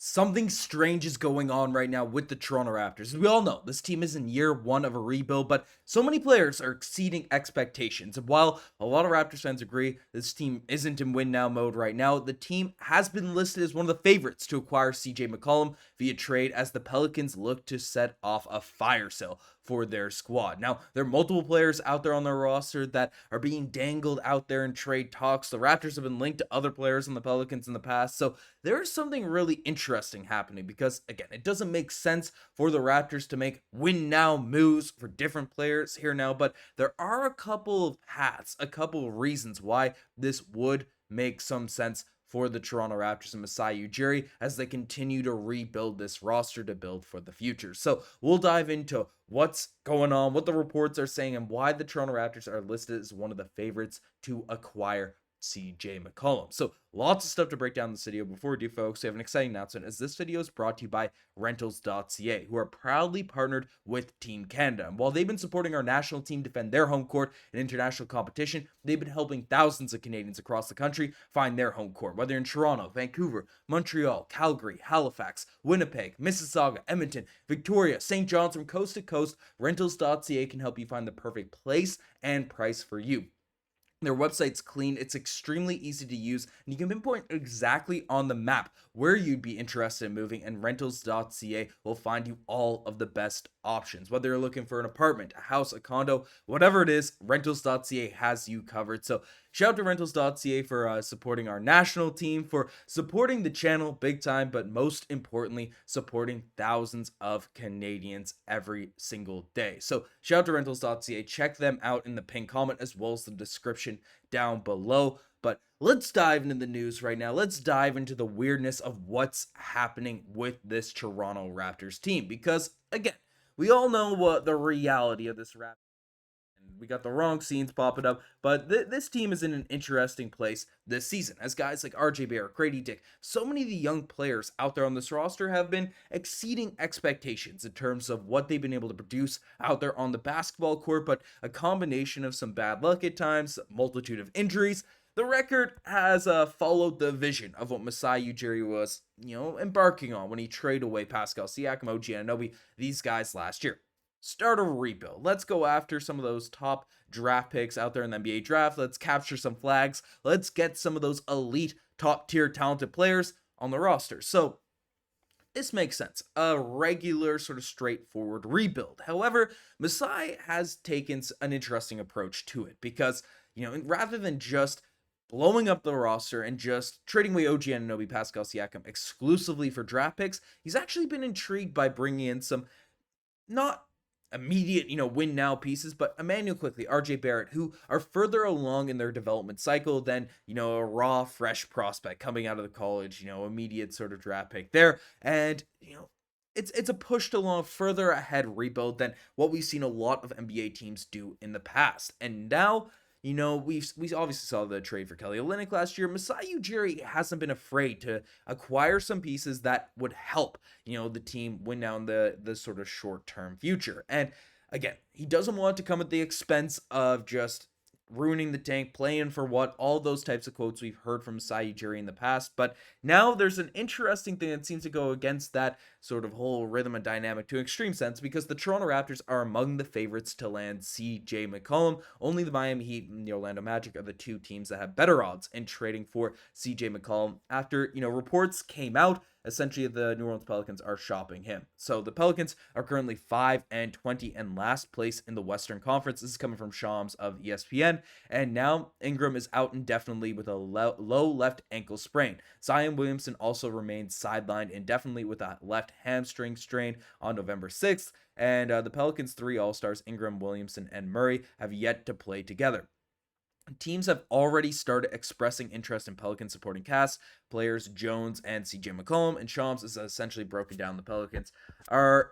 Something strange is going on right now with the Toronto Raptors. We all know this team is in year one of a rebuild, but so many players are exceeding expectations. And while a lot of Raptors fans agree this team isn't in win now mode right now, the team has been listed as one of the favorites to acquire CJ McCollum via trade as the Pelicans look to set off a fire sale for their squad. Now, there are multiple players out there on their roster that are being dangled out there in trade talks. The Raptors have been linked to other players on the Pelicans in the past, so there's something really interesting happening because, again, it doesn't make sense for the Raptors to make win now moves for different players here now, but there are a couple of paths, a couple of reasons why this would make some sense for the Toronto Raptors and Masai Ujiri as they continue to rebuild this roster to build for the future. So we'll dive into what's going on, what the reports are saying, and why the Toronto Raptors are listed as one of the favorites to acquire CJ McCollum. So lots of stuff to break down in this video. Before we do, folks, we have an exciting announcement as this video is brought to you by rentals.ca, who are proudly partnered with Team Canada. And while they've been supporting our national team defend their home court in international competition, they've been helping thousands of Canadians across the country find their home court, whether in Toronto, Vancouver, Montreal, Calgary, Halifax, Winnipeg, Mississauga, Edmonton, Victoria, St. John's. From coast to coast, rentals.ca can help you find the perfect place and price for you. Their website's clean, it's extremely easy to use, and you can pinpoint exactly on the map where you'd be interested in moving, and rentals.ca will find you all of the best options. Whether you're looking for an apartment, a house, a condo, whatever it is, rentals.ca has you covered. So shout out to rentals.ca for supporting our national team, for supporting the channel big time, but most importantly, supporting thousands of Canadians every single day. So shout out to rentals.ca. Check them out in the pinned comment as well as the description down below. But let's dive into the news right now. Let's dive into the weirdness of what's happening with this Toronto Raptors team. Because, again, we all know what the reality of this Raptors. We got the wrong scenes popping up, but this team is in an interesting place this season, as guys like Barrett, Gradey Dick, so many of the young players out there on this roster have been exceeding expectations in terms of what they've been able to produce out there on the basketball court, but a combination of some bad luck at times, a multitude of injuries. The record has followed the vision of what Masai Ujiri was, embarking on when he traded away Pascal Siakam, OG Anunoby, these guys last year. Start a rebuild. Let's go after some of those top draft picks out there in the NBA draft. Let's capture some flags. Let's get some of those elite, top-tier talented players on the roster. So this makes sense. A regular, sort of straightforward rebuild. However, Masai has taken an interesting approach to it because, rather than just blowing up the roster and just trading away OG Anunoby, Pascal Siakam exclusively for draft picks, he's actually been intrigued by bringing in some not immediate, win now pieces, but Immanuel Quickley, Barrett, who are further along in their development cycle than, a raw, fresh prospect coming out of the college, immediate sort of draft pick there. And, it's a pushed along further ahead rebuild than what we've seen a lot of NBA teams do in the past. And now, we obviously saw the trade for Kelly Olynyk last year. Masai Ujiri hasn't been afraid to acquire some pieces that would help, the team win down the sort of short-term future. And again, he doesn't want to come at the expense of just ruining the tank, playing for what, all those types of quotes we've heard from Masai Ujiri in the past. But now there's an interesting thing that seems to go against that sort of whole rhythm and dynamic to an extreme sense, because the Toronto Raptors are among the favorites to land CJ McCollum. Only the Miami Heat and the Orlando Magic are the two teams that have better odds in trading for CJ McCollum after, reports came out. Essentially, the New Orleans Pelicans are shopping him. So the Pelicans are currently 5-20 and last place in the Western Conference. This is coming from Shams of ESPN. And now Ingram is out indefinitely with a low left ankle sprain. Zion Williamson also remains sidelined indefinitely with a left hamstring strain on November 6th. And the Pelicans' three All-Stars, Ingram, Williamson, and Murray, have yet to play together. Teams have already started expressing interest in Pelicans supporting cast. Players Jones and CJ McCollum, and Shams is essentially broken down. The Pelicans are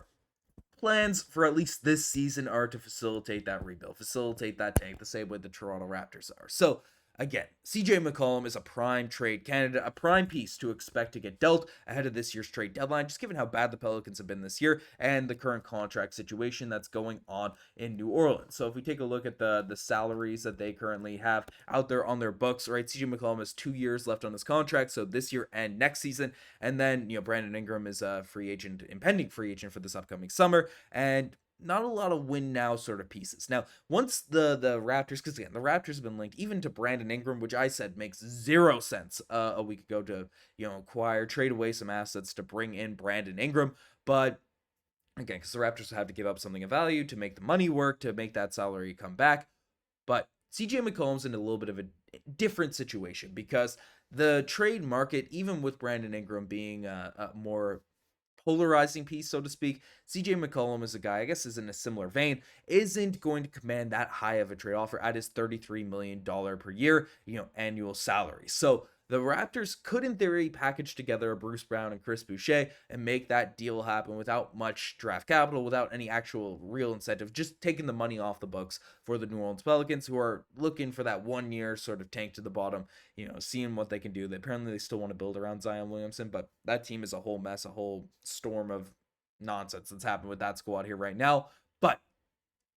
plans for at least this season are to facilitate that rebuild, facilitate that tank, the same way the Toronto Raptors are. So Again, CJ McCollum is a prime trade candidate, a prime piece to expect to get dealt ahead of this year's trade deadline, just given how bad the Pelicans have been this year and the current contract situation that's going on in New Orleans. So if we take a look at the salaries that they currently have out there on their books, right? CJ McCollum has 2 years left on his contract, so this year and next season. And then, Brandon Ingram is a free agent, impending free agent for this upcoming summer. And not a lot of win now sort of pieces. Now, once the Raptors, because again, the Raptors have been linked even to Brandon Ingram, which I said makes zero sense a week ago to, trade away some assets to bring in Brandon Ingram. But again, because the Raptors have to give up something of value to make the money work, to make that salary come back. But CJ McCollum's in a little bit of a different situation because the trade market, even with Brandon Ingram being a more polarizing piece, so to speak, CJ McCollum is a guy, I guess is in a similar vein, isn't going to command that high of a trade offer at his $33 million per year, annual salary. So the Raptors could, in theory, package together a Bruce Brown and Chris Boucher and make that deal happen without much draft capital, without any actual real incentive, just taking the money off the books for the New Orleans Pelicans, who are looking for that 1 year sort of tank to the bottom, seeing what they can do. Apparently they still want to build around Zion Williamson, but that team is a whole mess, a whole storm of nonsense that's happened with that squad here right now. But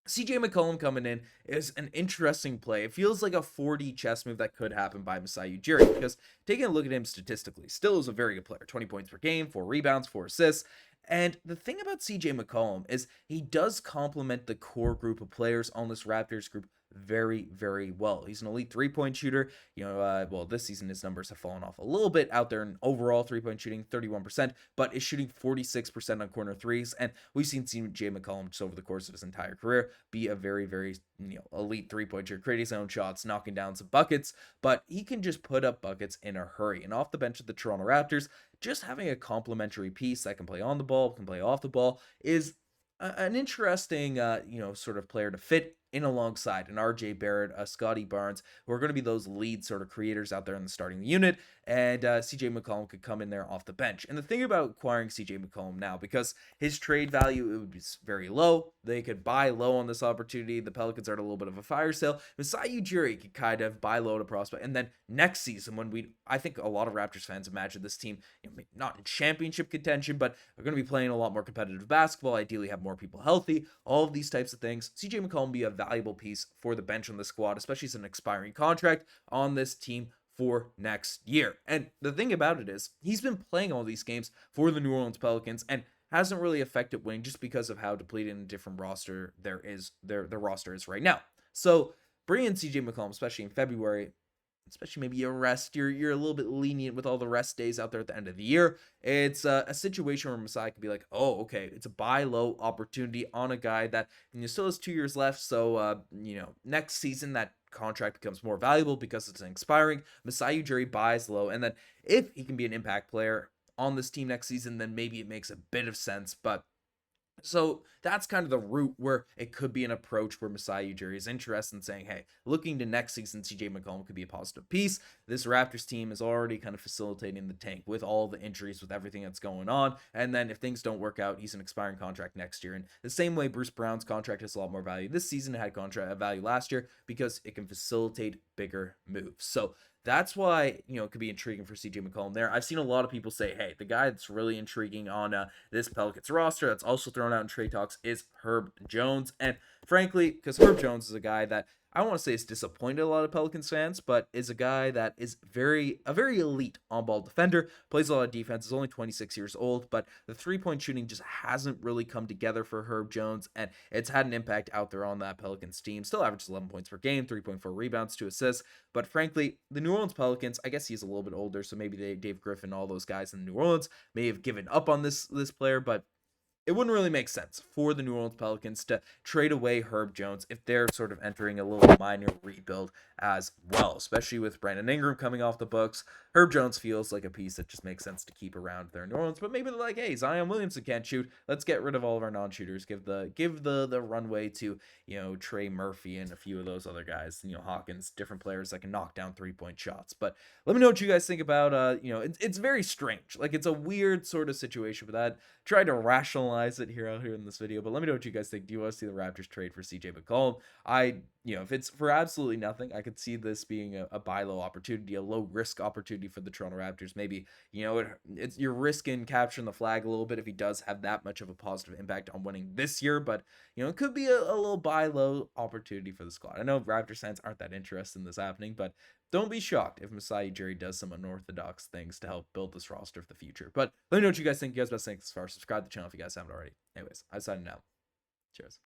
CJ McCollum coming in is an interesting play. It feels like a 4D chess move that could happen by Masai Ujiri, because taking a look at him statistically, still is a very good player. 20 points per game, 4 rebounds, 4 assists. And the thing about CJ McCollum is he does complement the core group of players on this Raptors group very, very well. He's an elite 3-point shooter. This season his numbers have fallen off a little bit out there in overall 3-point shooting, 31%, but is shooting 46% on corner threes. And we've seen CJ McCollum just over the course of his entire career be a very, very elite 3-point shooter, creating his own shots, knocking down some buckets, but he can just put up buckets in a hurry. And off the bench of the Toronto Raptors, just having a complementary piece that can play on the ball, can play off the ball, is an interesting, sort of player to fit in alongside an RJ Barrett, a Scottie Barnes, who are going to be those lead sort of creators out there in the starting unit, and CJ McCollum could come in there off the bench. And the thing about acquiring CJ McCollum now, because his trade value, it would be very low, they could buy low on this opportunity. The Pelicans are at a little bit of a fire sale. Masai Ujiri could kind of buy low to prospect, and then next season, when I think a lot of Raptors fans imagine this team, not in championship contention, but are going to be playing a lot more competitive basketball, ideally have more people healthy, all of these types of things. CJ McCollum be a valuable piece for the bench on the squad, especially as an expiring contract on this team for next year. And the thing about it is he's been playing all these games for the New Orleans Pelicans and hasn't really affected winning just because of how depleted and different roster their roster is right now. So bringing in CJ McCollum, especially in February, especially maybe a rest, you're a little bit lenient with all the rest days out there at the end of the year. It's a situation where Masai could be like, oh, okay, it's a buy low opportunity on a guy that still has 2 years left. So, next season that contract becomes more valuable because it's expiring. Masai Ujiri buys low. And then if he can be an impact player on this team next season, then maybe it makes a bit of sense. But so that's kind of the route where it could be an approach where Masai Ujiri is interested in saying, hey, looking to next season, CJ McCollum could be a positive piece. This Raptors team is already kind of facilitating the tank with all the injuries, with everything that's going on. And then if things don't work out, he's an expiring contract next year. And the same way Bruce Brown's contract has a lot more value this season, it had contract value last year because it can facilitate bigger moves. So that's why, it could be intriguing for CJ McCollum there. I've seen a lot of people say, hey, the guy that's really intriguing on this Pelicans roster that's also thrown out in trade talks is Herb Jones. And frankly, because Herb Jones is a guy that I don't want to say is disappointed a lot of Pelicans fans, but is a guy that is a very elite on-ball defender, plays a lot of defense, is only 26 years old, but the three-point shooting just hasn't really come together for Herb Jones, and it's had an impact out there on that Pelicans team. Still averages 11 points per game, 3.4 rebounds, 2 assists, but frankly, the New Orleans Pelicans, I guess he's a little bit older, so maybe Dave Griffin, all those guys in New Orleans may have given up on this player, but it wouldn't really make sense for the New Orleans Pelicans to trade away Herb Jones if they're sort of entering a little minor rebuild as well, especially with Brandon Ingram coming off the books. Herb Jones feels like a piece that just makes sense to keep around there in New Orleans, but maybe they're like, hey, Zion Williamson can't shoot. Let's get rid of all of our non-shooters. Give the runway to, Trey Murphy and a few of those other guys, Hawkins, different players that can knock down 3-point shots. But let me know what you guys think about, it's very strange. Like, it's a weird sort of situation with that. Try to rationalize it out here in this video, but let me know what you guys think. Do you want to see the Raptors trade for CJ McCollum? I if it's for absolutely nothing, I could see this being a buy low opportunity, a low risk opportunity for the Toronto Raptors. Maybe, it's you're risking capturing the flag a little bit if he does have that much of a positive impact on winning this year. But, it could be a little buy low opportunity for the squad. I know Raptors fans aren't that interested in this happening, but don't be shocked if Masai Ujiri does some unorthodox things to help build this roster for the future. But let me know what you guys think. You guys best think as far. Subscribe to the channel if you guys haven't already. Anyways, I'm signing out. Cheers.